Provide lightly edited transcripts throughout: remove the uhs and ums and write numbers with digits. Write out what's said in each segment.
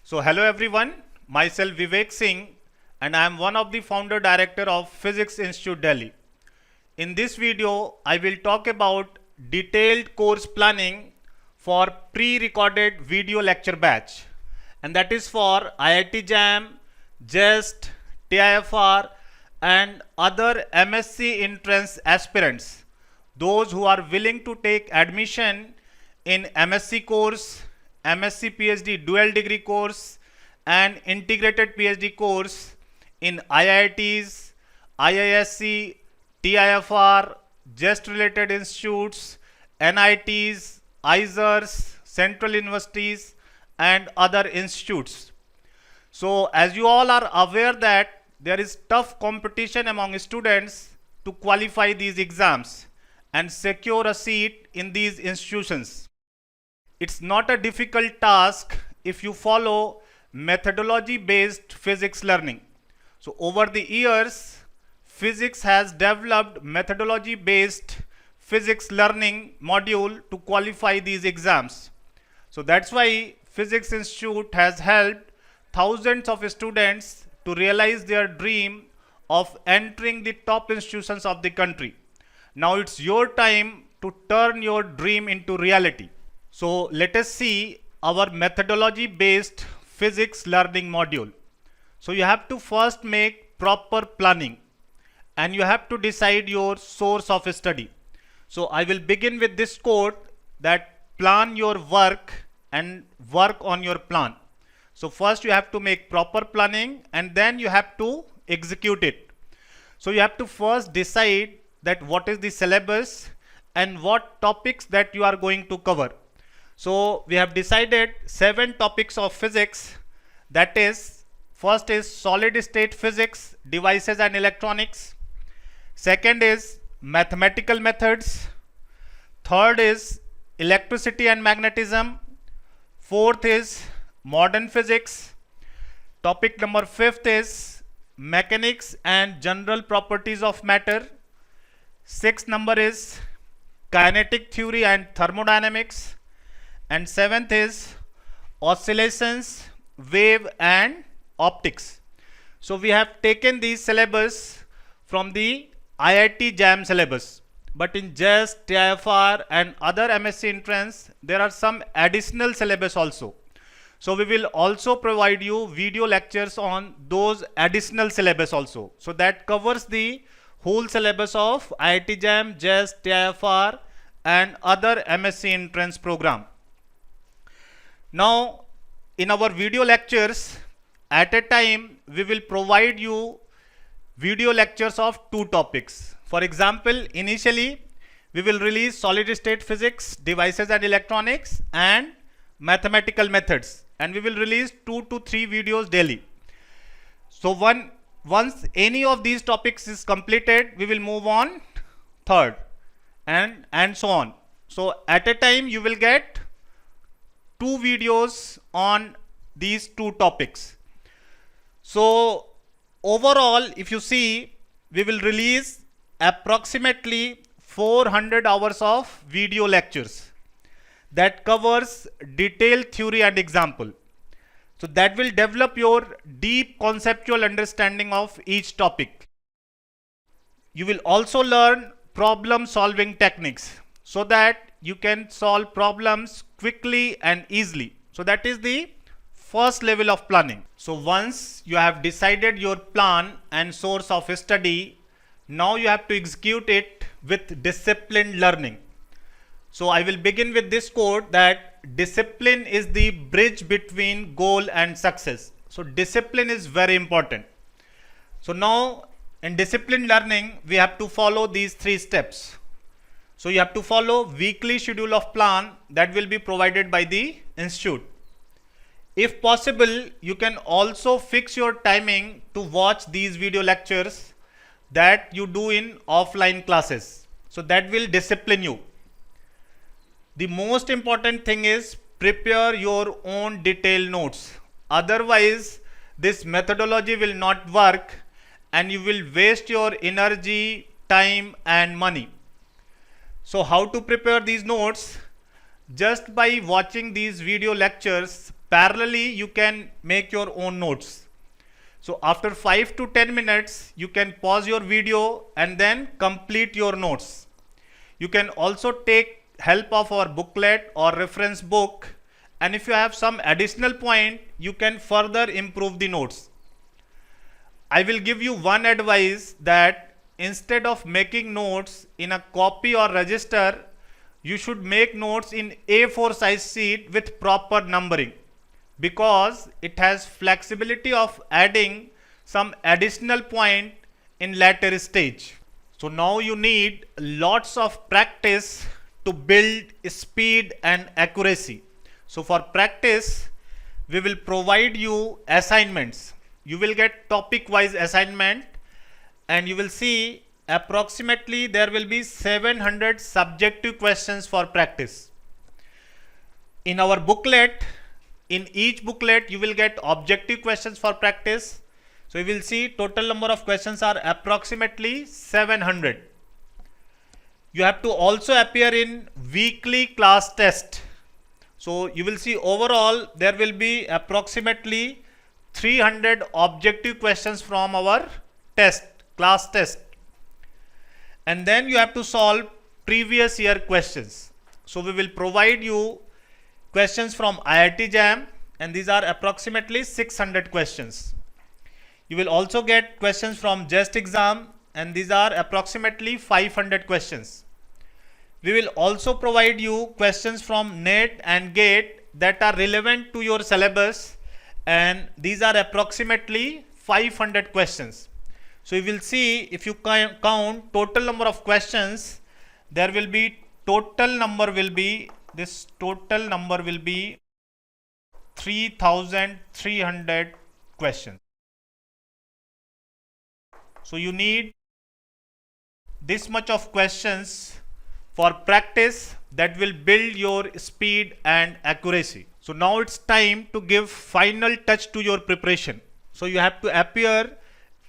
So hello everyone, myself Vivek Singh and I am one of the founder director of Physics Institute Delhi. In this video, I will talk about detailed course planning for pre-recorded video lecture batch, and that is for IIT-JAM, JEST, TIFR and other MSc entrance aspirants, those who are willing to take admission in MSc course, MSc PhD dual degree course and integrated PhD course in IITs, IISc, TIFR, JEST related institutes, NITs, ISERs, central universities and other institutes. So as you all are aware that there is tough competition among students to qualify these exams and secure a seat in these institutions. It's not a difficult task if you follow methodology based physics learning. So over the years, physics has developed methodology based physics learning module to qualify these exams. So that's why Physics Institute has helped thousands of students to realize their dream of entering the top institutions of the country. Now it's your time to turn your dream into reality. So let us see our methodology based physics learning module. So you have to first make proper planning and you have to decide your source of study. So I will begin with this quote that plan your work and work on your plan. So first you have to make proper planning and then you have to execute it. So you have to first decide that what is the syllabus and what topics that you are going to cover. So we have decided 7 topics of physics, that is, first is solid state physics, devices and electronics. Second is mathematical methods. Third is electricity and magnetism. Fourth is modern physics. Topic number 5th is mechanics and general properties of matter. 6th number is kinetic theory and thermodynamics. And 7th is oscillations, wave and optics. So we have taken these syllabus from the IIT-JAM syllabus. But in JEST, TIFR and other MSc entrance, there are some additional syllabus also. So we will also provide you video lectures on those additional syllabus also. So that covers the whole syllabus of IIT-JAM, JEST, TIFR and other MSc entrance program. Now in our video lectures, at a time we will provide you video lectures of 2 topics. For example, initially we will release solid state physics, devices and electronics and mathematical methods, and we will release 2 to 3 videos daily. So once any of these topics is completed, we will move on third and so on. So at a time you will get 2 videos on these 2 topics. So overall, if you see, we will release approximately 400 hours of video lectures that covers detailed theory and example. So that will develop your deep conceptual understanding of each topic. You will also learn problem solving techniques so that you can solve problems quickly and easily. So that is the first level of planning. So once you have decided your plan and source of study, now you have to execute it with disciplined learning. So I will begin with this quote that discipline is the bridge between goal and success. So discipline is very important. So now in disciplined learning, we have to follow these 3 steps. So you have to follow weekly schedule of plan that will be provided by the institute. If possible, you can also fix your timing to watch these video lectures that you do in offline classes. So that will discipline you. The most important thing is prepare your own detailed notes. Otherwise, this methodology will not work and you will waste your energy, time and money. So how to prepare these notes? Just by watching these video lectures, parallelly you can make your own notes. So after 5 to 10 minutes, you can pause your video and then complete your notes. You can also take help of our booklet or reference book, and if you have some additional point, you can further improve the notes. I will give you one advice, that instead of making notes in a copy or register, you should make notes in A4 size sheet with proper numbering, because it has flexibility of adding some additional point in later stage. So now you need lots of practice to build speed and accuracy. So for practice, we will provide you assignments. You will get topic wise assignment, and you will see approximately there will be 700 subjective questions for practice. In our booklet, in each booklet you will get objective questions for practice. So you will see total number of questions are approximately 700. You have to also appear in weekly class test. So you will see overall there will be approximately 300 objective questions from our test, class test. And then you have to solve previous year questions. So we will provide you questions from IIT-JAM, and these are approximately 600 questions. You will also get questions from JEST exam, and these are approximately 500 questions. We will also provide you questions from NET and GATE that are relevant to your syllabus, and these are approximately 500 questions. So you will see, if you count total number of questions, there will be total number will be 3,300 questions. So you need this much of questions for practice that will build your speed and accuracy. So now it's time to give final touch to your preparation. So you have to appear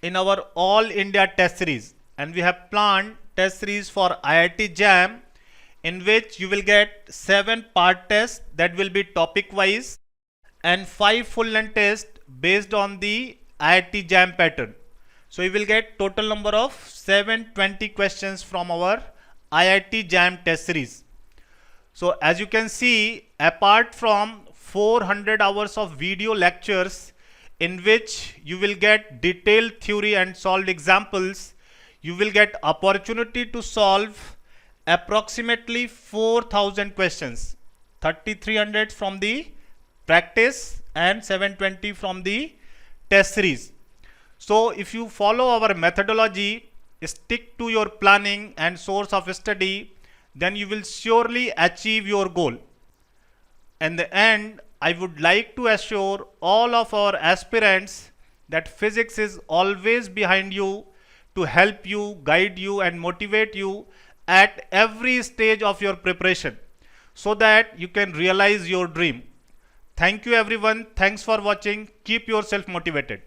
in our All India test series, and we have planned test series for IIT-JAM, in which you will get 7 part tests that will be topic wise, and 5 full length tests based on the IIT-JAM pattern. So you will get total number of 720 questions from our IIT-JAM test series. So as you can see, apart from 400 hours of video lectures in which you will get detailed theory and solved examples, you will get opportunity to solve approximately 4,000 questions, 3,300 from the practice and 720 from the test series. So if you follow our methodology, stick to your planning and source of study, then you will surely achieve your goal. In the end, I would like to assure all of our aspirants that physics is always behind you to help you, guide you and motivate you at every stage of your preparation, so that you can realize your dream. Thank you everyone. Thanks for watching. Keep yourself motivated.